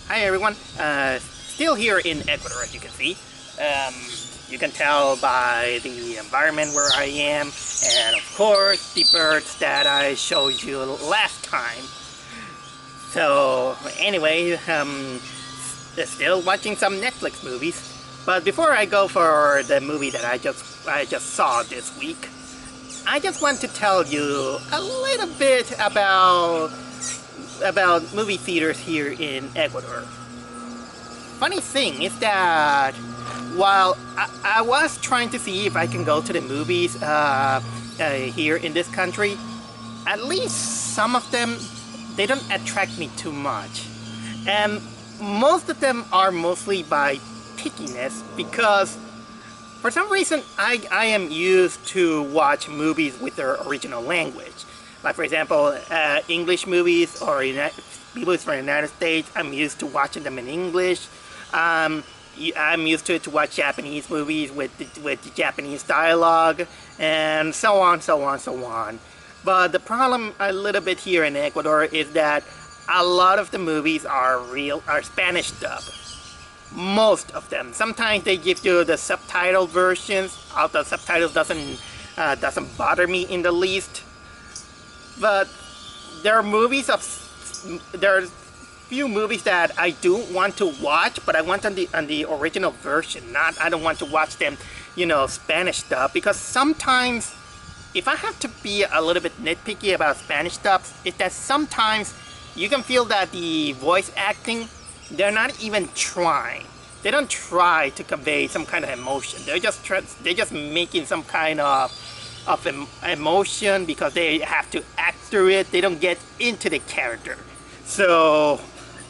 Hi everyone, still here in Ecuador as you can see. You can tell by the environment where I am, and of course the birds that I showed you last time. So anyway, still watching some Netflix movies. But before I go for the movie that I just saw this week, I just want to tell you a little bit about movie theaters here in Ecuador. Funny thing is that while I was trying to see if I can go to the movies here in this country, at least some of them, they don't attract me too much. And most of them are mostly by pickiness, because for some reason I am used to watch movies with their original language. Like for example, English movies or movies from the United States, I'm used to watching them in English. I'm used to watch Japanese movies with the Japanese dialogue, and so on, so on, so on. But the problem a little bit here in Ecuador is that a lot of the movies are Spanish dub. Most of them. Sometimes they give you the subtitle versions. The subtitles doesn't bother me in the least. But there are few movies that I do want to watch, but I want on the original version. I don't want to watch them, Spanish dub, because sometimes, if I have to be a little bit nitpicky about Spanish dubs, is that sometimes you can feel that the voice acting, they're not even trying. They don't try to convey some kind of emotion. They're just making some kind of emotion because they have to act through it. They don't get into the character. So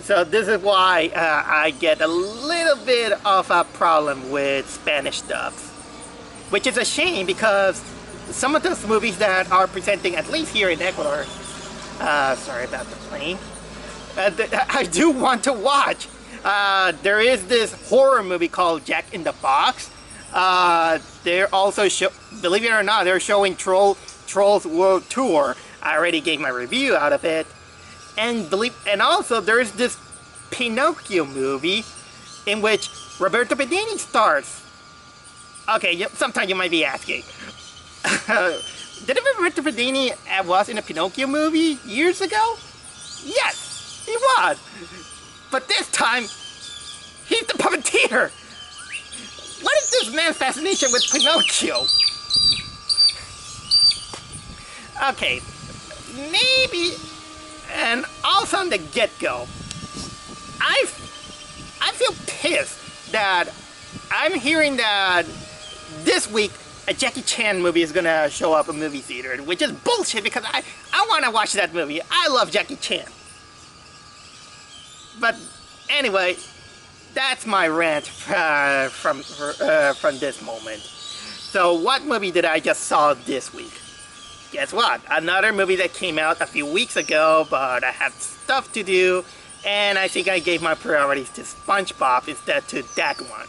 this is why I get a little bit of a problem with Spanish dubs, which is a shame, because some of those movies that are presenting, at least here in Ecuador, sorry about the plane, I do want to watch. There is this horror movie called Jack in the Box. They're also, believe it or not, they're showing Trolls World Tour. I already gave my review out of it. And also there's this Pinocchio movie in which Roberto Benigni stars. Okay, sometimes you might be asking, did Roberto Benigni was in a Pinocchio movie years ago? Yes, he was. But this time, he's the puppeteer. What is this man's fascination with Pinocchio? Okay, maybe, and also on the get-go, I feel pissed that I'm hearing that this week a Jackie Chan movie is gonna show up in movie theater, which is bullshit, because I want to watch that movie. I love Jackie Chan. But anyway, that's my rant from this moment. So what movie did I just saw this week? Guess what? Another movie that came out a few weeks ago, but I had stuff to do, and I think I gave my priorities to SpongeBob instead to that one.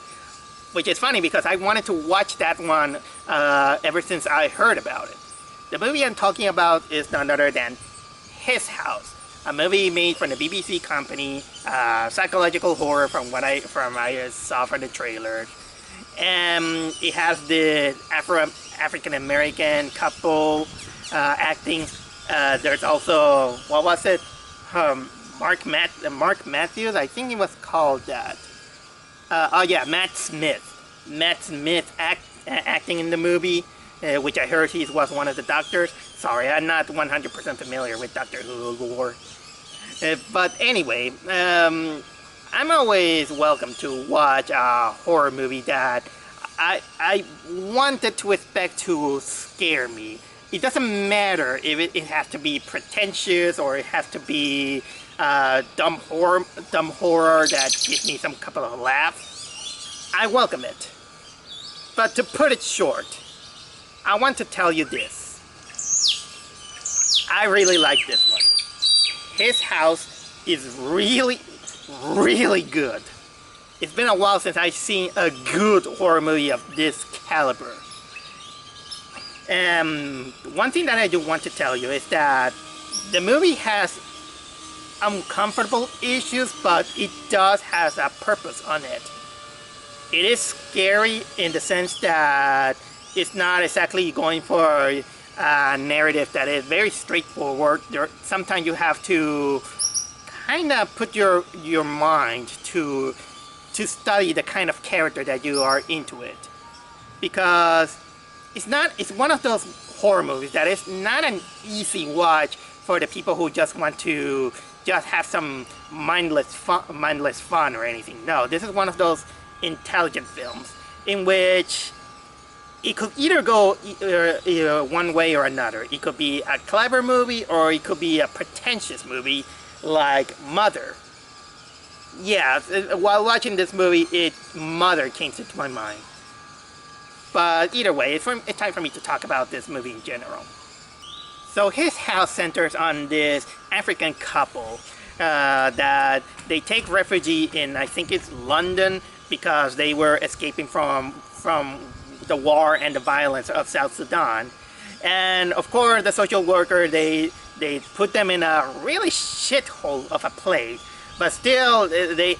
Which is funny, because I wanted to watch that one ever since I heard about it. The movie I'm talking about is none other than His House. A movie made from the BBC company, psychological horror from what I saw from the trailer. And it has the African American couple acting. There's also, what was it? Mark Matthews, I think he was called that. Oh yeah, Matt Smith. Matt Smith acting in the movie, which I heard he was one of the doctors. Sorry, I'm not 100% familiar with Doctor Who lore. But anyway, I'm always welcome to watch a horror movie that I wanted to expect to scare me. It doesn't matter if it has to be pretentious, or it has to be dumb horror that gives me some couple of laughs. I welcome it. But to put it short, I want to tell you this. I really like this one. His House is really, really good. It's been a while since I've seen a good horror movie of this caliber. One thing that I do want to tell you is that the movie has uncomfortable issues, but it does has a purpose on it. It is scary in the sense that it's not exactly going for a narrative that is very straightforward. Sometimes you have to kind of put your mind to study the kind of character that you are into it, because it's one of those horror movies that is not an easy watch for the people who just want to just have some mindless fun or anything. No, this is one of those intelligent films in which it could either go one way or another. It could be a clever movie, or it could be a pretentious movie like Mother. Yeah, while watching this movie, Mother came into my mind. But either way, it's time for me to talk about this movie in general. So his house centers on this African couple that they take refuge in, I think it's London, because they were escaping from the war and the violence of South Sudan. And of course, the social worker, they put them in a really shithole of a place, but still they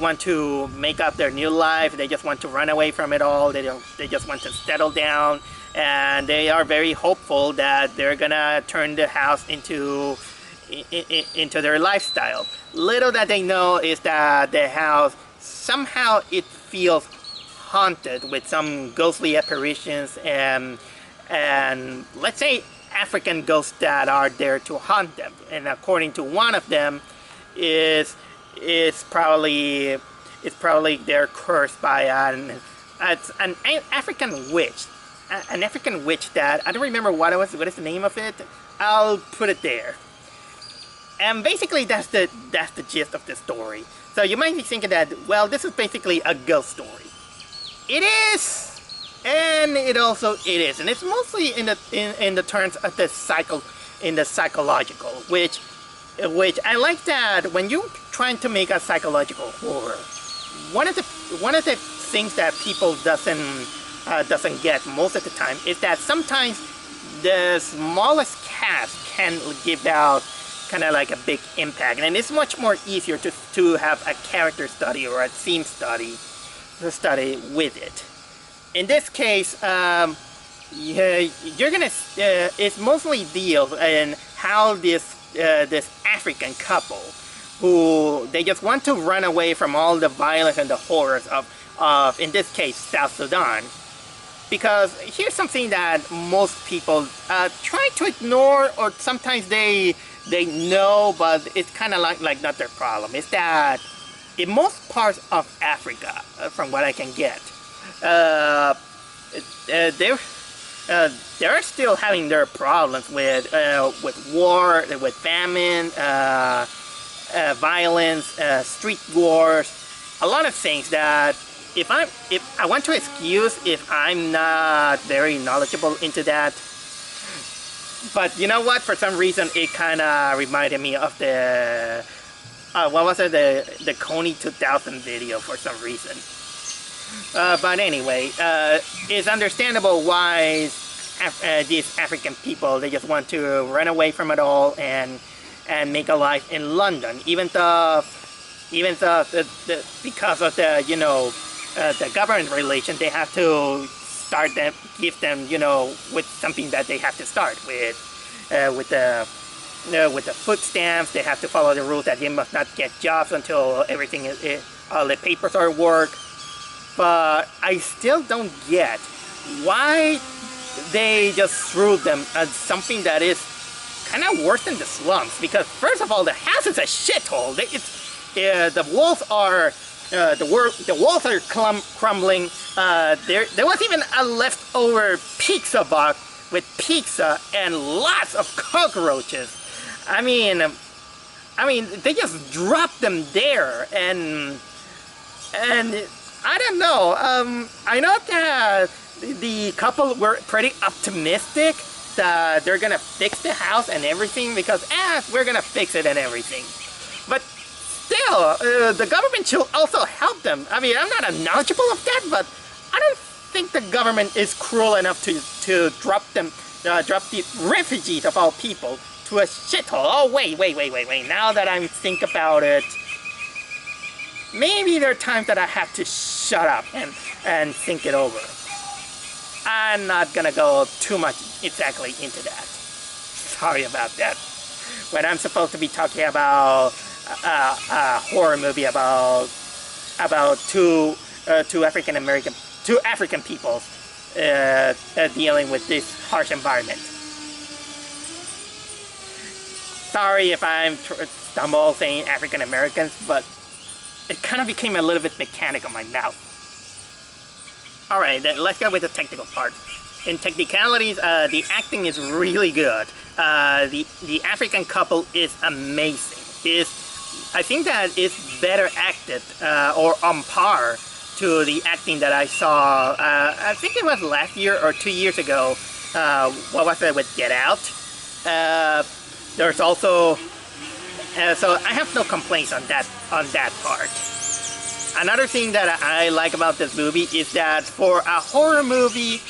want to make up their new life. They just want to run away from it all. They just want to settle down, and they are very hopeful that they're gonna turn the house into their lifestyle. Little that they know is that the house somehow it feels haunted with some ghostly apparitions and let's say African ghosts that are there to haunt them. And according to one of them, it's probably they're cursed by an African witch, an African witch that I don't remember what is the name of it. I'll put it there. And basically that's the gist of the story. So you might be thinking that, well, this is basically a ghost story. It is, and it is, and it's mostly in the terms of the psychological, which I like that when you're trying to make a psychological horror. One of the things that people doesn't get most of the time is that sometimes the smallest cast can give out kind of like a big impact, and it's much more easier to have a character study or a theme study to study with it. In this case, you're gonna it mostly deals in how this African couple, who they just want to run away from all the violence and the horrors of in this case South Sudan. Because here's something that most people try to ignore, or sometimes they know, but it's kind of like not their problem. It's that in most parts of Africa, from what I can get, they're still having their problems with war, with famine, violence, street wars, a lot of things that if I want to excuse if I'm not very knowledgeable into that. But you know what? For some reason, it kind of reminded me of the what was it? The Coney 2000 video for some reason. But anyway, it's understandable why these African people, they just want to run away from it all and make a life in London, even though because of the the government relation, they have to give them with something that they have to start with the food stamps. They have to follow the rules that they must not get jobs until everything all the papers are work. But I still don't get why they just threw them as something that is kind of worse than the slums. Because first of all, the house is a shithole. The walls are crumbling. There was even a leftover pizza box with pizza and lots of cockroaches. I mean, they just dropped them there, and I don't know. I know that the couple were pretty optimistic that they're gonna fix the house and everything, because we're gonna fix it and everything. But still, the government should also help them. I mean, I'm not knowledgeable of that, but I don't think the government is cruel enough to drop the refugees of all people to a shithole. Oh, wait. Now that I think about it, maybe there are times that I have to shut up and think it over. I'm not gonna go too much exactly into that. Sorry about that. When I'm supposed to be talking about a horror movie about two African people dealing with this harsh environment. Sorry if I'm stumble saying African Americans, but it kind of became a little bit mechanical in my mouth. Alright, then let's go with the technical part. In technicalities, the acting is really good. The African couple is amazing. I think that it's better acted or on par to the acting that I saw. I think it was last year or 2 years ago. What was it with Get Out? There's also so I have no complaints on that part. Another thing that I like about this movie is that for a horror movie,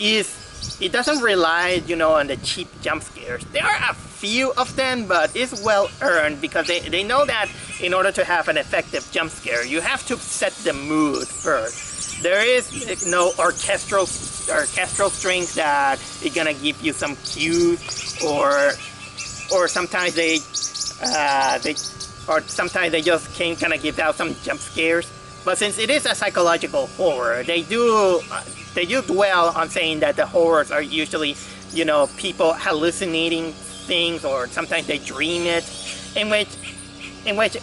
it doesn't rely, on the cheap jump scares. There are a few of them, but it's well earned because they know that in order to have an effective jump scare, you have to set the mood first. There is no orchestral strings that are gonna give you some cues, or sometimes they just can't kind of give out some jump scares. But since it is a psychological horror, they do dwell on saying that the horrors are usually, people hallucinating things, or sometimes they dream it. In which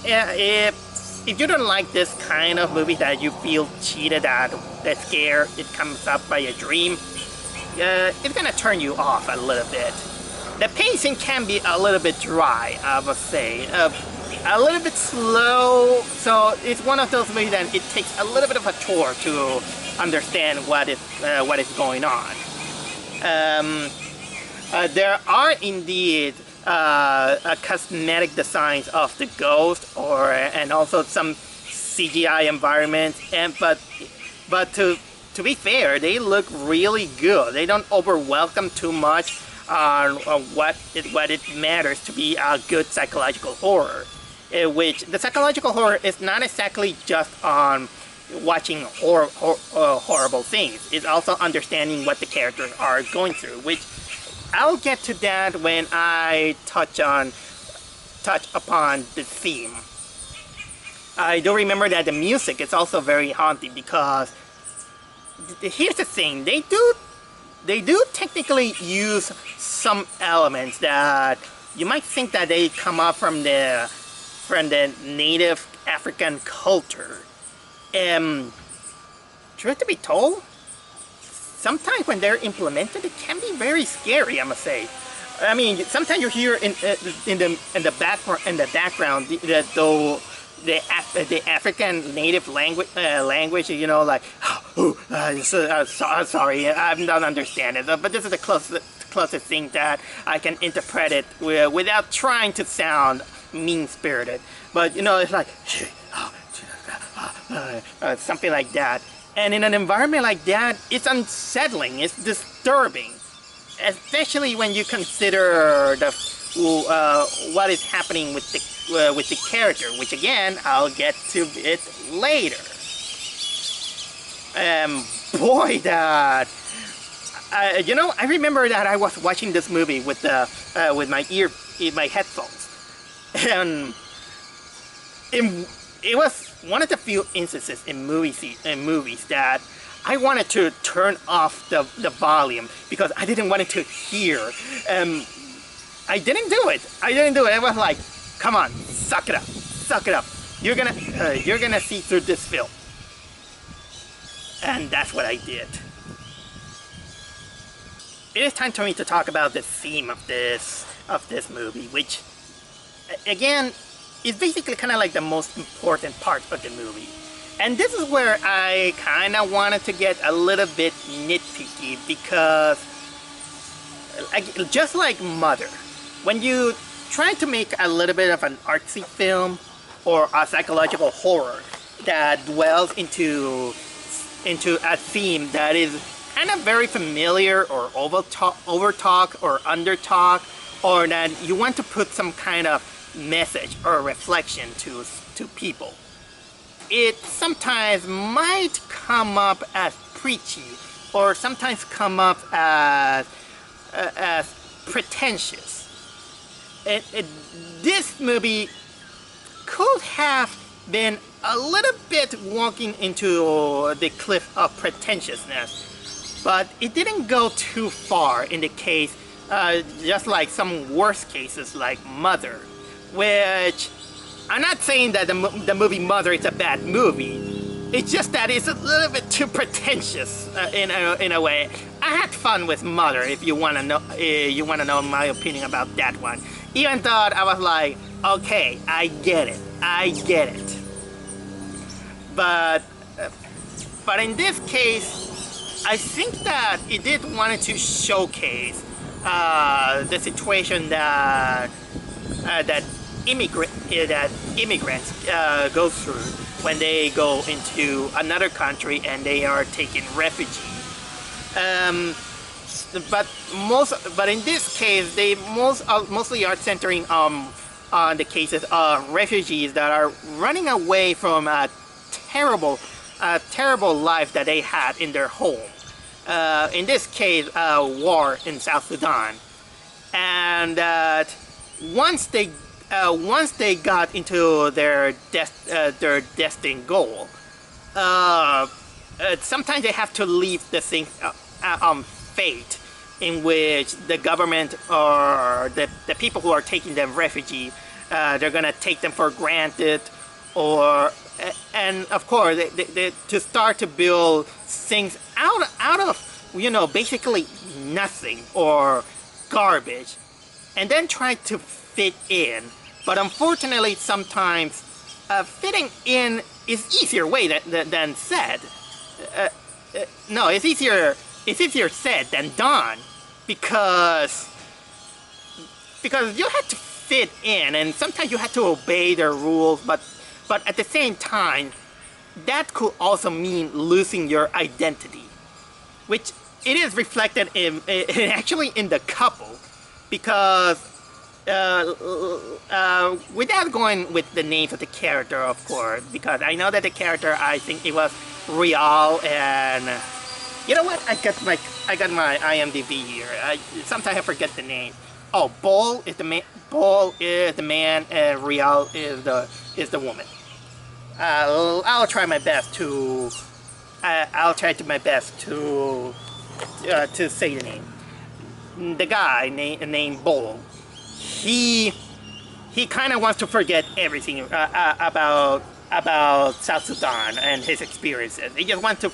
if you don't like this kind of movie that you feel cheated at, that scare it comes up by a dream, it's gonna turn you off a little bit. The pacing can be a little bit dry, I would say. A little bit slow, so it's one of those movies that it takes a little bit of a tour to understand what is going on. There are indeed cosmetic designs of the ghost, and also some CGI environments, but to be fair, they look really good. They don't overwhelm too much on what it matters to be a good psychological horror. Which the psychological horror is not exactly just on watching horrible things. It's also understanding what the characters are going through, which I'll get to that when I touch upon the theme. I do remember that the music is also very haunting, because here's the thing, they do technically use some elements that you might think that they come up from the native African culture. Truth to be told, sometimes when they're implemented, it can be very scary, I must say. I mean, sometimes you hear in the background the African native language, like, sorry, I don't understand it, but this is the closest thing that I can interpret it without trying to sound mean-spirited. But it's like something like that. And in an environment like that, it's unsettling, it's disturbing, especially when you consider what is happening with the character, which again I'll get to it later. Boy, that I remember that I was watching this movie with my headphones, and it was one of the few instances in movies that I wanted to turn off the volume because I didn't want it to hear. I didn't do it. I was like, come on, suck it up. You're gonna see through this film. And that's what I did. It is time for me to talk about the theme of this movie, which, again, is basically kind of like the most important part of the movie. And this is where I kind of wanted to get a little bit nitpicky, because just like Mother, when you try to make a little bit of an artsy film or a psychological horror that dwells into a theme that is kind of very familiar or over talk or under talk, or that you want to put some kind of message or reflection to people, it sometimes might come up as preachy, or sometimes come up as pretentious. This movie could have been a little bit walking into the cliff of pretentiousness, but it didn't go too far in the case, just like some worse cases like Mother, which I'm not saying that the movie Mother is a bad movie. It's just that it's a little bit too pretentious in a way. I had fun with Mother. If you want to know my opinion about that one. Even though I was like, okay, I get it. But in this case, I think that it did wanted to showcase the situation that immigrants go through when they go into another country and they are taking refuge. But in this case, they mostly are centering on the cases of refugees that are running away from a terrible life that they had in their home. In this case, war in South Sudan, and that once they got into their destined goal, sometimes they have to leave the thing on fate, in which the government or the people who are taking them refugee, they're gonna take them for granted, and of course they to start to build things out of basically nothing or garbage, and then try to fit in. But unfortunately, sometimes fitting in is easier way than said. No, it's easier said than done, because you have to fit in, and sometimes you have to obey their rules. But at the same time, that could also mean losing your identity, which it is reflected in actually in the couple, because without going with the names of the character, of course, because I know that the character, I think it was Real, and you know what? I got my IMDb here. Sometimes I forget the name. Oh, Ball is the man. Ball is the man, and Real is the woman. I'll try my best to say the name. The guy named Ball, he kind of wants to forget everything about South Sudan and his experiences. He just wants to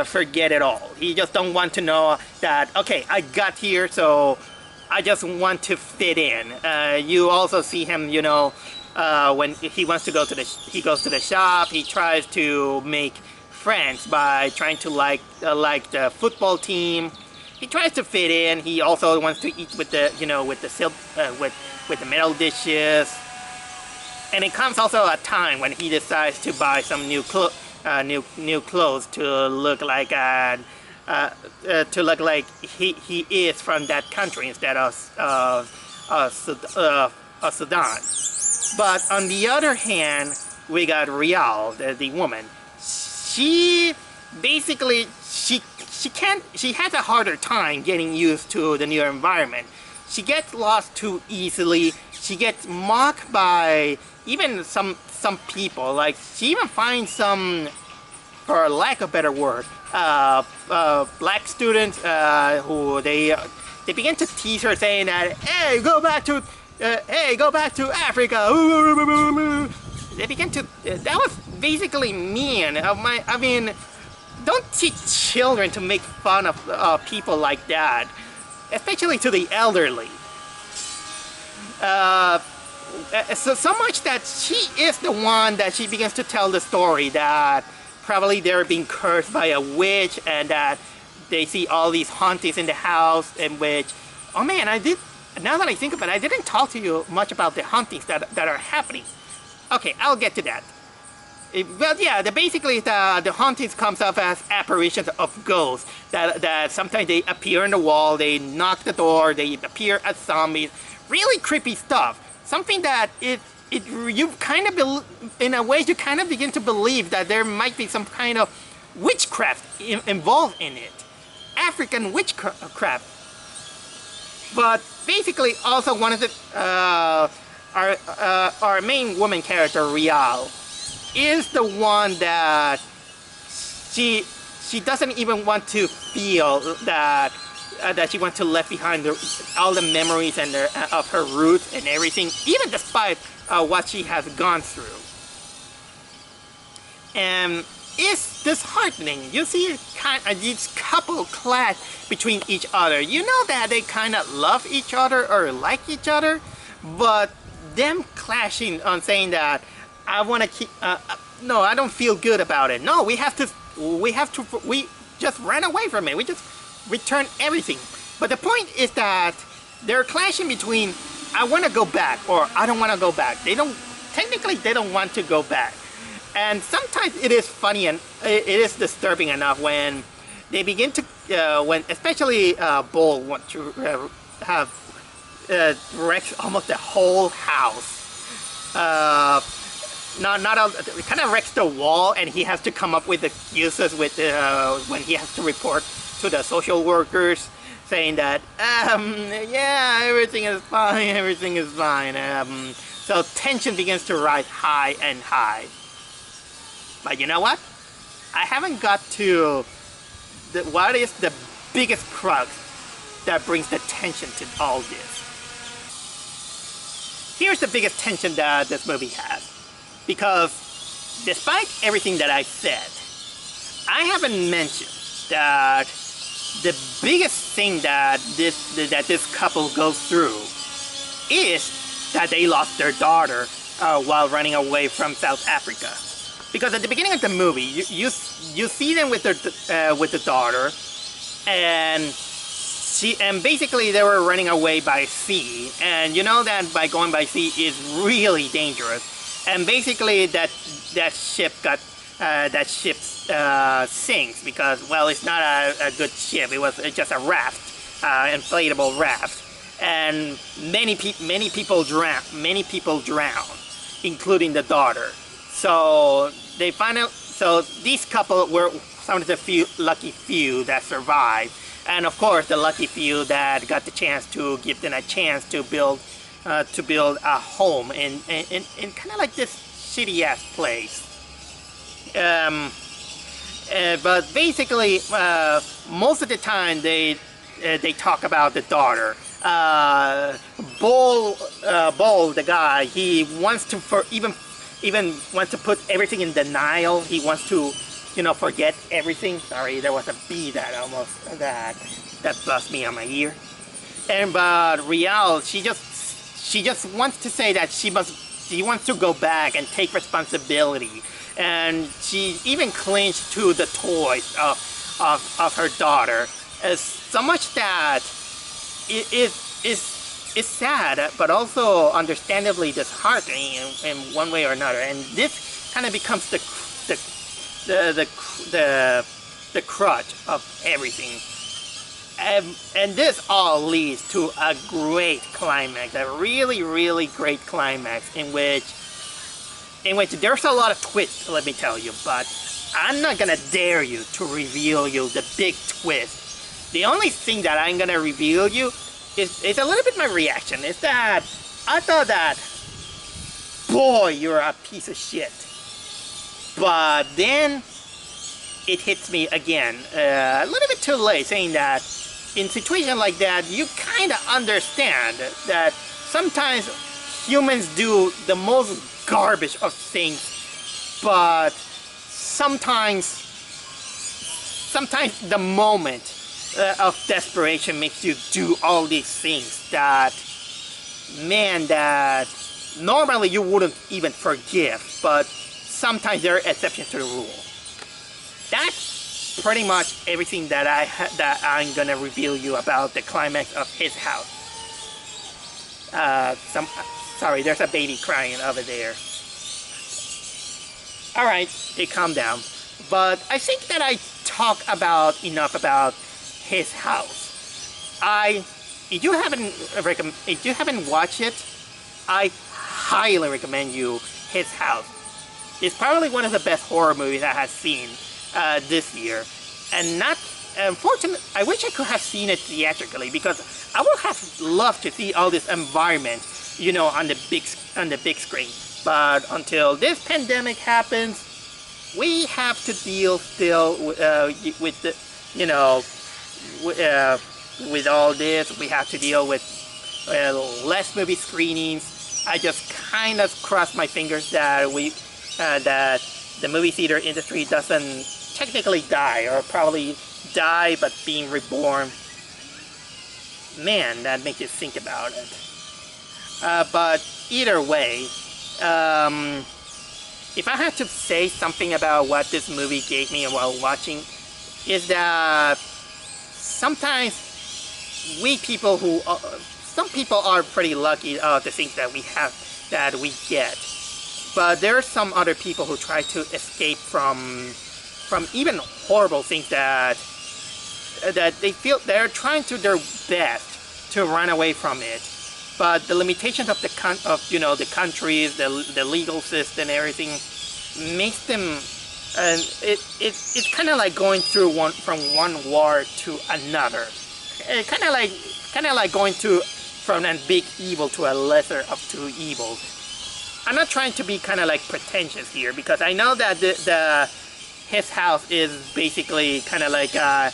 forget it all. He just don't want to know that, okay, I got here, so I just want to fit in. You also see him, when he wants to he goes to the shop. He tries to make friends by trying to like the football team. He tries to fit in. He also wants to eat with the with the metal dishes. And it comes also a time when he decides to buy some new clothes to look like he is from that country instead of Sudan. But on the other hand, we got Real, the woman. She basically she has a harder time getting used to the new environment. She gets lost too easily. She gets mocked by even some people. Like, she even finds some, for lack of a better word, black students who they begin to tease her, saying that, hey, go back to Africa. They begin to, that was basically mean. I mean, don't teach children to make fun of people like that, especially to the elderly. So much that she is the one that she begins to tell the story that probably they're being cursed by a witch, and that they see all these hauntings in the house, in which, oh man, now that I think about it, I didn't talk to you much about the hauntings that are happening. Okay, I'll get to that. Well, yeah, basically the hauntings comes up as apparitions of ghosts that sometimes they appear on the wall, they knock the door, they appear as zombies. Really creepy stuff. Something that you kind of in a way you kind of begin to believe that there might be some kind of witchcraft involved in it, African witchcraft. But basically, also one of the our main woman character, Rial, is the one that she doesn't even want to feel that she wants to leave behind all the memories and of her roots and everything, even despite what she has gone through. And it's disheartening. You see this couple clash between each other. You know that they kind of love each other or like each other, but them clashing on saying that I want to keep, no, I don't feel good about it. No, we just ran away from it. We just returned everything. But the point is that they're clashing between I want to go back or I don't want to go back. Technically they don't want to go back. And sometimes it is funny and it is disturbing enough when they begin to, when especially Bull want to have wrecked almost the whole house. It kind of wrecks the wall, and he has to come up with excuses with when he has to report to the social workers, saying that yeah, everything is fine, everything is fine. So tension begins to rise high and high. But you know what? I haven't got to what is the biggest crux that brings the tension to all this. Here's the biggest tension that this movie has. Because despite everything that I've said, I haven't mentioned that the biggest thing that this couple goes through is that they lost their daughter while running away from South Africa. Because at the beginning of the movie, you see them with the daughter, and basically they were running away by sea, and you know that by going by sea is really dangerous. And basically that ship sinks because, well, it's not a good ship. It's just a raft, inflatable raft, and many people drown, including the daughter. So they find out. So these couple were some of the lucky few that survived, and of course the lucky few that got the chance to give them a chance to build a home in kind of like this shitty ass place. But basically, most of the time they talk about the daughter. Bull, the guy, he wants to even wants to put everything in denial. He wants to, forget everything. Sorry, there was a bee that buzzed me on my ear. But Rial, she just wants to say that she wants to go back and take responsibility, and she even clings to the toys of her daughter, so much that it is sad, but also understandably disheartening in one way or another. And this kind of becomes the crutch of everything. And this all leads to a great climax, a really, really great climax in which there's a lot of twists, let me tell you, but I'm not gonna dare you to reveal you the big twist. The only thing that I'm gonna reveal you is a little bit my reaction. Is that I thought that, boy, you're a piece of shit. But then it hits me again, a little bit too late, saying that in situations like that, you kind of understand that sometimes humans do the most garbage of things, but sometimes the moment of desperation makes you do all these things that, man, that normally you wouldn't even forgive, but sometimes there are exceptions to the rule. That's pretty much everything that I'm gonna reveal you about the climax of His House. Sorry, there's a baby crying over there. Alright, it calmed down. But I think that I talk about enough about his house. If you haven't watched it, I highly recommend you his house. It's probably one of the best horror movies I have seen this year. And not, unfortunately, I wish I could have seen it theatrically, because I would have loved to see all this environment, you know, on the big screen. But until this pandemic happens, we have to deal still with the, you know, with all this. We have to deal with less movie screenings. I just kind of cross my fingers that that the movie theater industry doesn't technically die, or probably die but being reborn. Man, that makes you think about it. But either way, if I had to say something about what this movie gave me while watching, is that sometimes some people are pretty lucky the things that we get, but there are some other people who try to escape from even horrible things that they feel they're trying to their best to run away from it. But the limitations of the countries, the legal system, everything makes them, it's kind of like going through from one war to another. Kind of like going from a big evil to a lesser of two evils. I'm not trying to be kind of like pretentious here, because I know that his house is basically kind of like a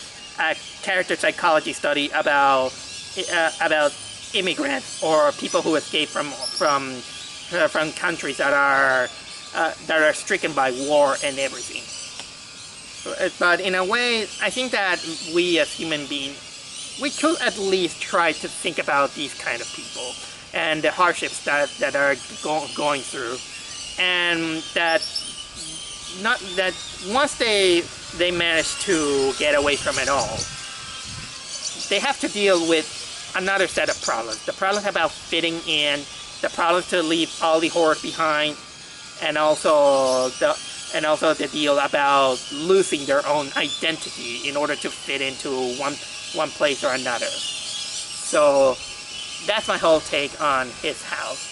character psychology study about immigrants or people who escape from countries that are stricken by war and everything. But in a way, I think that we as human beings, we could at least try to think about these kind of people and the hardships that are going through, and that once they manage to get away from it all, they have to deal with another set of problems. The problems about fitting in, the problems to leave all the horror behind, and also the deal about losing their own identity in order to fit into one place or another. So that's my whole take on his house.